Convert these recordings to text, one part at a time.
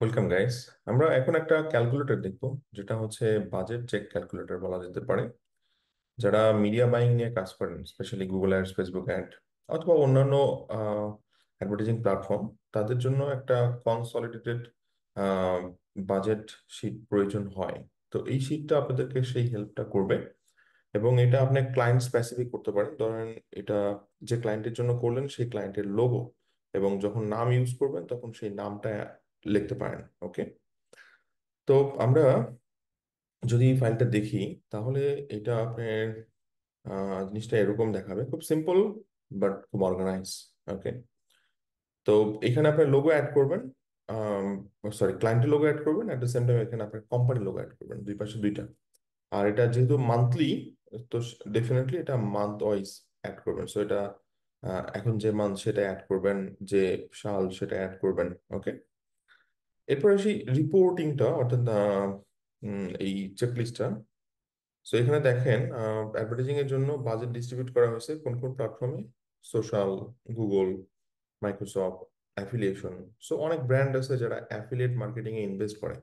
Welcome guys. আমরা এখন একটা ক্যালকুলেটর দেখবো, যেটা হচ্ছে বাজেট চেক ক্যালকুলেটর বলা যেতে পারে। যারা মিডিয়া বাইং নিয়ে কাজ করেন, specially Google ads, Facebook ad অথবা অন্যান্য অ্যাডভার্টাইজিং প্ল্যাটফর্ম, তাদের জন্য একটা কনসলিডেটেড বাজেট শিট প্রয়োজন হয়। তো এই শিটটা আপনাদেরকে সেই হেল্পটা করবে, এবং এটা আপনি ক্লায়েন্ট স্পেসিফিক করতে পারেন। ধরেন এটা যে ক্লায়েন্টের জন্য করলেন সেই ক্লায়েন্টের লোগো, এবং যখন নাম ইউজ করবেন তখন সেই নামটা লিখতে পারেন। ওকে। তো আমরা যদি এই ফাইলটা দেখি, তাহলে এটা আপনার জিনিসটা এরকম দেখাবে, খুব সিম্পল বাট খুব অর্গানাইজ। ওকে। তো এখানে আপনার লোগো অ্যাড করবেন, সরি ক্লায়েন্টের লোগো অ্যাড করবেন, অ্যাট দ্য সেম টাইম এখানে আপনার কোম্পানির লোগো অ্যাড করবেন, দুই পাশে দুইটা। আর এটা যেহেতু মান্থলি, তো ডেফিনেটলি এটা মান্থ ওয়াইজ অ্যাড করবেন। সো এটা এখন যে মান্থ সেটা অ্যাড করবেন, যে সাল সেটা অ্যাড করবেন। ওকে। এরপর আসি রিপোর্টিংটা, অর্থাৎ এই চেকলিস্টটা। সো এখানে দেখেন অ্যাডভার্টাইজিং এর জন্য বাজেট ডিস্ট্রিবিউট করা হয়েছে কোন কোন প্ল্যাটফর্মে: social, Google, Microsoft, affiliation. So অনেক ব্র্যান্ড আছে যারা অ্যাফিলিয়েট মার্কেটিং এ ইনভেস্ট করে,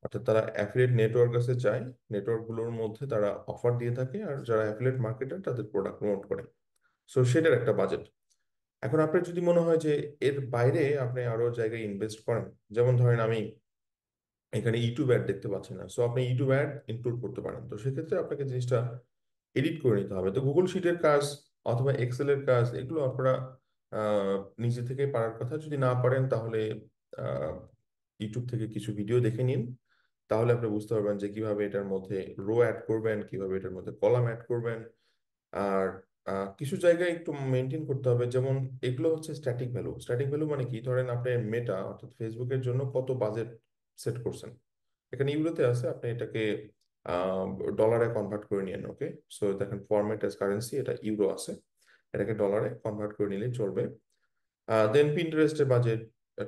অর্থাৎ তারা অ্যাফিলিয়েট নেটওয়ার্ক আছে চায়, নেটওয়ার্ক গুলোর মধ্যে তারা অফার দিয়ে থাকে, আর যারা অ্যাফিলিয়েট মার্কেটার তাদের প্রোডাক্ট প্রমোট করে। সো সেটার একটা বাজেট। এখন আপনার যদি মনে হয় যে এর বাইরে আপনি আরো জায়গায় ইনভেস্ট করেন, যেমন ধরেন আমি এখানে ইউটিউব অ্যাড দেখতে পাচ্ছি না, সো আপনি ইউটিউব অ্যাড ইনক্লুড করতে পারেন। তো সেক্ষেত্রে আপনাকে জিনিসটা এডিট করে নিতে হবে। তো গুগল শিটের কাজ অথবা এক্সেলের কাজ, এগুলো আপনারা নিজে থেকে পারার কথা। যদি না পারেন তাহলে আহ, ইউটিউব থেকে কিছু ভিডিও দেখে নিন, তাহলে আপনি বুঝতে পারবেন যে কিভাবে এটার মধ্যে রো অ্যাড করবেন, কিভাবে এটার মধ্যে কলাম অ্যাড করবেন। আর কিছু জায়গায় একটু মেনটেন করতে হবে, যেমন এগুলো হচ্ছে স্ট্যাটিক ভ্যালু। স্ট্যাটিক ভ্যালু মানে কি? ধরেন আপনি মেটা অর্থাৎ ফেসবুকের জন্য কত বাজেট সেট করছেন, এখানে ইউরোতে আছে, আপনি এটাকে ডলারে কনভার্ট করে নিন। ওকে। সো দেখেন ফরম্যাট এস কারেন্সি, এটা ইউরো আছে, এটাকে ডলারে কনভার্ট করে নিলে চলবে। দেন পিন্টারেস্টের বাজেট,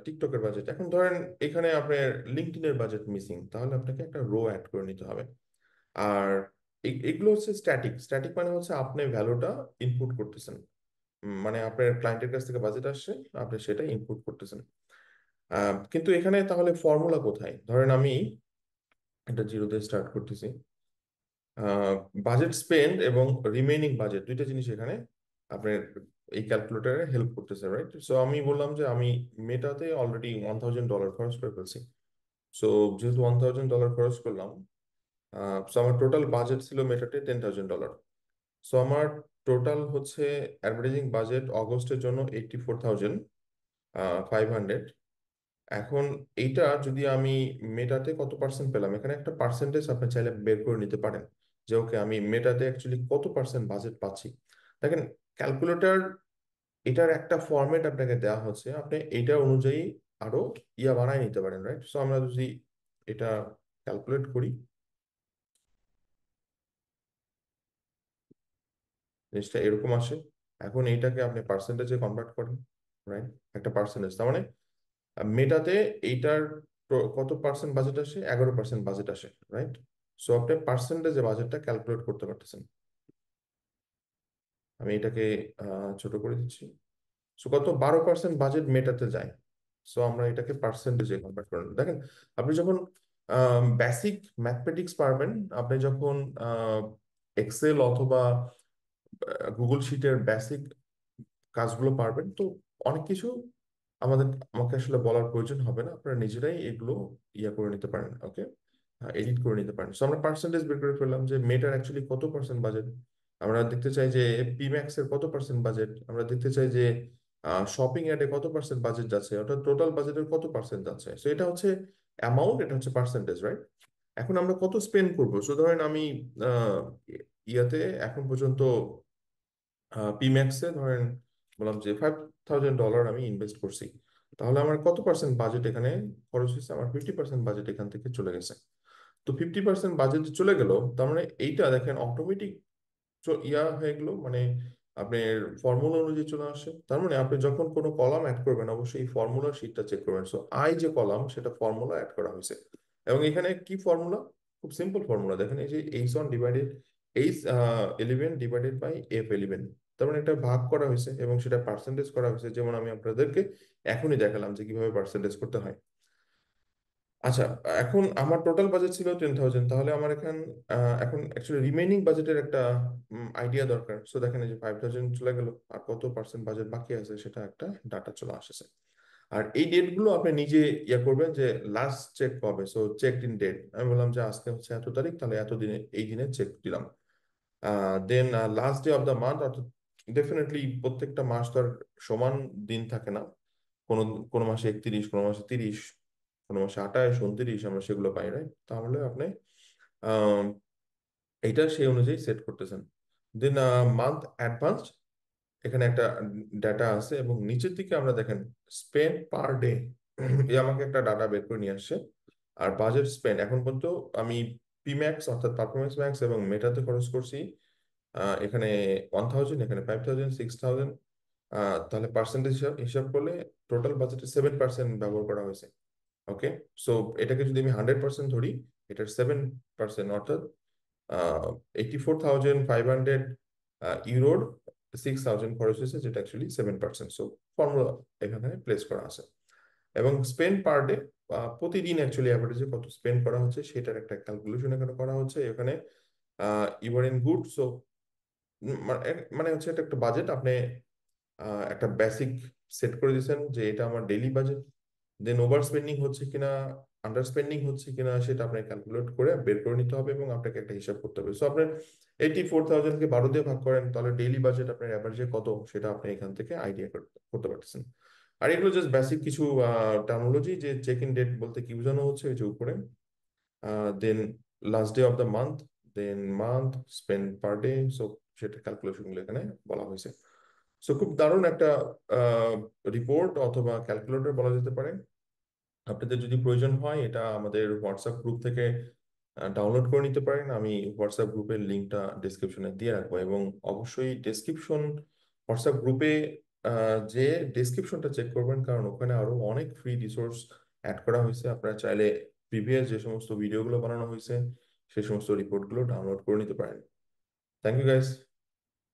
টিকটকের বাজেট। এখন ধরেন এখানে আপনার লিঙ্কডইনের বাজেট মিসিং, তাহলে আপনাকে একটা রো অ্যাড করে নিতে হবে। আর এগুলো হচ্ছে স্ট্যাটিক। স্ট্যাটিক মানে হচ্ছে আপনি ভ্যালুটা ইনপুট করতেছেন, মানে আপনার ক্লায়েন্টের কাছ থেকে বাজেট আসছে, আপনি সেটা ইনপুট করতেছেন। কিন্তু এখানে তাহলে ফর্মুলা কোথায়? ধরেন আমি একটা জিরো দিয়ে স্টার্ট করতেছি। বাজেট স্পেন্ড এবং রিমেইনিং বাজেট, দুইটা জিনিস এখানে আপনার এই ক্যালকুলেটারে হেল্প করতেছে, রাইট? সো আমি বললাম যে আমি মেটাতে অলরেডি $1,000 খরচ করে ফেলছি। সো যেহেতু $1,000 খরচ করলাম, সো আমার টোটাল বাজেট ছিল মেটাতে $10,000। সো আমার টোটাল হচ্ছে অ্যাডভার্টাইজিং বাজেট অগস্টের জন্য 84,500। এখন এইটা যদি আমি মেটাতে কত পার্সেন্ট পেলাম, এখানে একটা পার্সেন্টেজ আপনি চাইলে বের করে নিতে পারেন, যে ওকে আমি মেটাতে অ্যাকচুয়ালি কত পার্সেন্ট বাজেট পাচ্ছি। দেখেন, ক্যালকুলেটর এটার একটা ফরম্যাট আপনাকে দেওয়া হচ্ছে, আপনি এইটা অনুযায়ী আরো বানায় নিতে পারেন, রাইট? সো আমরা যদি এটা ক্যালকুলেট করি, জিনিসটা এরকম আসে। এখন এইটাকে আপনি পার্সেন্টেজে কনভার্ট করেন, রাইট? একটা পার্সেন্টেজ, তার মানে মেটাতে এইটার কত পার্সেন্ট বাজেট আসে? 11% বাজেট আসে, রাইট? সো আপনি পার্সেন্টেজে বাজেটটা ক্যালকুলেট করতে পারতেছেন। আমি এটাকে ছোট করে দিচ্ছি। সো কত? 12% বাজেট মেটাতে যায়। সো আমরা এটাকে পার্সেন্টেজে কনভার্ট করেন। দেখেন, আপনি যখন বেসিক ম্যাথমেটিক্স পারবেন, আপনি যখন এক্সেল অথবা গুগল শিটের বেসিক কাজগুলো পারবেন, তো অনেক কিছু আমাকে আসলে বলার প্রয়োজন হবে না, আপনারা নিজেরাই এগুলো করে নিতে পারেন। ওকে। এডিট করে নিতে পারেন। সো আমরা পার্সেন্টেজ বের করে ফেললাম যে মেটার অ্যাকচুয়ালি কত পার্সেন্ট বাজেট। আমরা দেখতে চাই যে পিম্যাক্স এর কত পার্সেন্ট বাজেট। আমরা দেখতে চাই যে শপিং অ্যাডে কত পার্সেন্ট বাজেট যাচ্ছে, অর্থাৎ টোটাল বাজেটের কত পার্সেন্ট যাচ্ছে। সো এটা হচ্ছে অ্যামাউন্ট, এটা হচ্ছে পার্সেন্টেজ, রাইট? এখন আমরা কত স্পেন্ড করবো? সো ধরেন আমি আহ, ইয়াতে এখন পর্যন্ত পিম্যাক্সে ধরেন বললাম যে $5,000 আমি ইনভেস্ট করছি, তাহলে আমার কত পার্সেন্ট বাজেট এখানে খরচ হয়েছে? আমার 50% বাজেট এখান থেকে চলে গেছে। তো 50% বাজেট চলে গেল, তার মানে এইটা দেখেন অটোমেটিক হয়ে গেলো, মানে আপনার ফর্মুলা অনুযায়ী চলে আসে। তার মানে আপনি যখন কোনো কলাম অ্যাড করবেন, অবশ্যই এই ফর্মুলা শিটটা চেক করবেন। সো আই যে কলাম, সেটা ফর্মুলা অ্যাড করা হয়েছে। এবং এখানে কি ফর্মুলা? খুব সিম্পল ফর্মুলা। দেখেন, এই যে H1 divided H11 divided by F11। তার মানে এটা ভাগ করা হয়েছে এবং সেটা পার্সেন্টেজ করা হয়েছে, যেমন আমি আপনাদেরকে এখনই দেখালাম যে কিভাবে পার্সেন্টেজ করতে হয়। আচ্ছা, এখন আমার টোটাল বাজেট ছিল 10,000, তাহলে আমার এখন অ্যাকচুয়ালি রিমেইনিং বাজেটের একটা আইডিয়া দরকার। সো দেখেন, এই যে 5,000 চলে গেল, আর কত পার্সেন্ট বাজেট বাকি আছে সেটা একটা ডাটা চলে আসছে। আর এই ডেট গুলো আপনি নিজে ইয়ে করবেন যে লাস্ট চেক কবে। সো চেক ইন ডেট, আমি বললাম যে আজকে হচ্ছে এত তারিখ, তাহলে এত দিনে এই দিনে চেক দিলাম। Then last day of the month, অর্থাৎ ডেফিনেটলি প্রত্যেকটা মাস তো আর সমান দিন থাকে না। কোনো কোনো মাসে 31, কোনো মাসে 30, কোনো মাসে 28, 29, আমরা সেগুলো পাই, রাইট? তাহলে আপনি আহ, এইটা সেই অনুযায়ী সেট করতেছেন। দেন মান্থ অ্যাডভান্স, এখানে একটা ডাটা আছে, এবং নিচের দিকে আমরা দেখেন স্পেন্ড পার ডে, এ আমাকে একটা ডাটা বের করে নিয়ে আসছে। আর বাজেট স্পেন্ড এখন পর্যন্ত আমি পিম্যাক্স অর্থাৎ পারফরমেন্স ম্যাক্স এবং মেটাতে খরচ করছি এখানে 1,000, এখানে 5,000, 6,000। তাহলে পার্সেন্টেজ হিসাব হিসাব করলে টোটাল বাজেটের 7% ব্যবহার করা হয়েছে। ওকে, সো এটাকে যদি আমি 100% ধরি, এটার 7%, অর্থাৎ 84,500 ইউরোর 6,000 খরচ হয়েছে, যেটা অ্যাকচুয়ালি 7%। সো ফর্মুলা এখানে প্লেস করা আছে। এবং স্পেন্ড পার ডে, প্রতিদিন অ্যাকচুয়ালি অ্যাভারেজে কত স্পেন্ড করা হচ্ছে সেটার একটা ক্যালকুলেশন এখানে করা হচ্ছে। এখানে ইউর ইন গুড। সো মানে হচ্ছে এটা একটা বাজেট আপনি একটা বেসিক সেট করে দিয়েছেন যে এটা আমার ডেইলি বাজেট। দেন ওভার স্পেন্ডিং হচ্ছে কিনা, আন্ডার স্পেন্ডিং হচ্ছে কিনা, সেটা আপনাকে ক্যালকুলেট করে বের করে নিতে হবে, এবং আপনাকে একটা হিসাব করতে হবে। সো আপনার 84,000-কে 12 দিয়ে ভাগ করেন, তাহলে ডেইলি বাজেট আপনার অ্যাভারেজে কত সেটা আপনি এখান থেকে আইডিয়া করতে পারতেছেন। আর এগুলো জাস্ট বেসিক কিছু টার্মোলজি, যে চেক ইন ডেট বলতে কি বোঝানো হচ্ছে এই যে উপরে, then last day of the month, then month spend per day. So সেটা ক্যালকুলেশন গুলো এখানে বলা হয়েছে। সো খুব দারুণ একটা রিপোর্ট অথবা ক্যালকুলেটর বলা যেতে পারে। আপনাদের যদি প্রয়োজন হয়, এটা আমাদের হোয়াটসঅ্যাপ গ্রুপ থেকে ডাউনলোড করে নিতে পারেন। আমি হোয়াটসঅ্যাপ গ্রুপের লিঙ্কটা ডিসক্রিপশনে দিয়ে রাখবো, এবং অবশ্যই হোয়াটসঅ্যাপ গ্রুপে যে ডেসক্রিপশনটা চেক করবেন, কারণ ওখানে আরো অনেক ফ্রি রিসোর্স অ্যাড করা হয়েছে। আপনারা চাইলে প্রিভিয়াস যে সমস্ত ভিডিওগুলো বানানো হয়েছে সেই সমস্ত রিপোর্টগুলো ডাউনলোড করে নিতে পারেন। Thank you guys.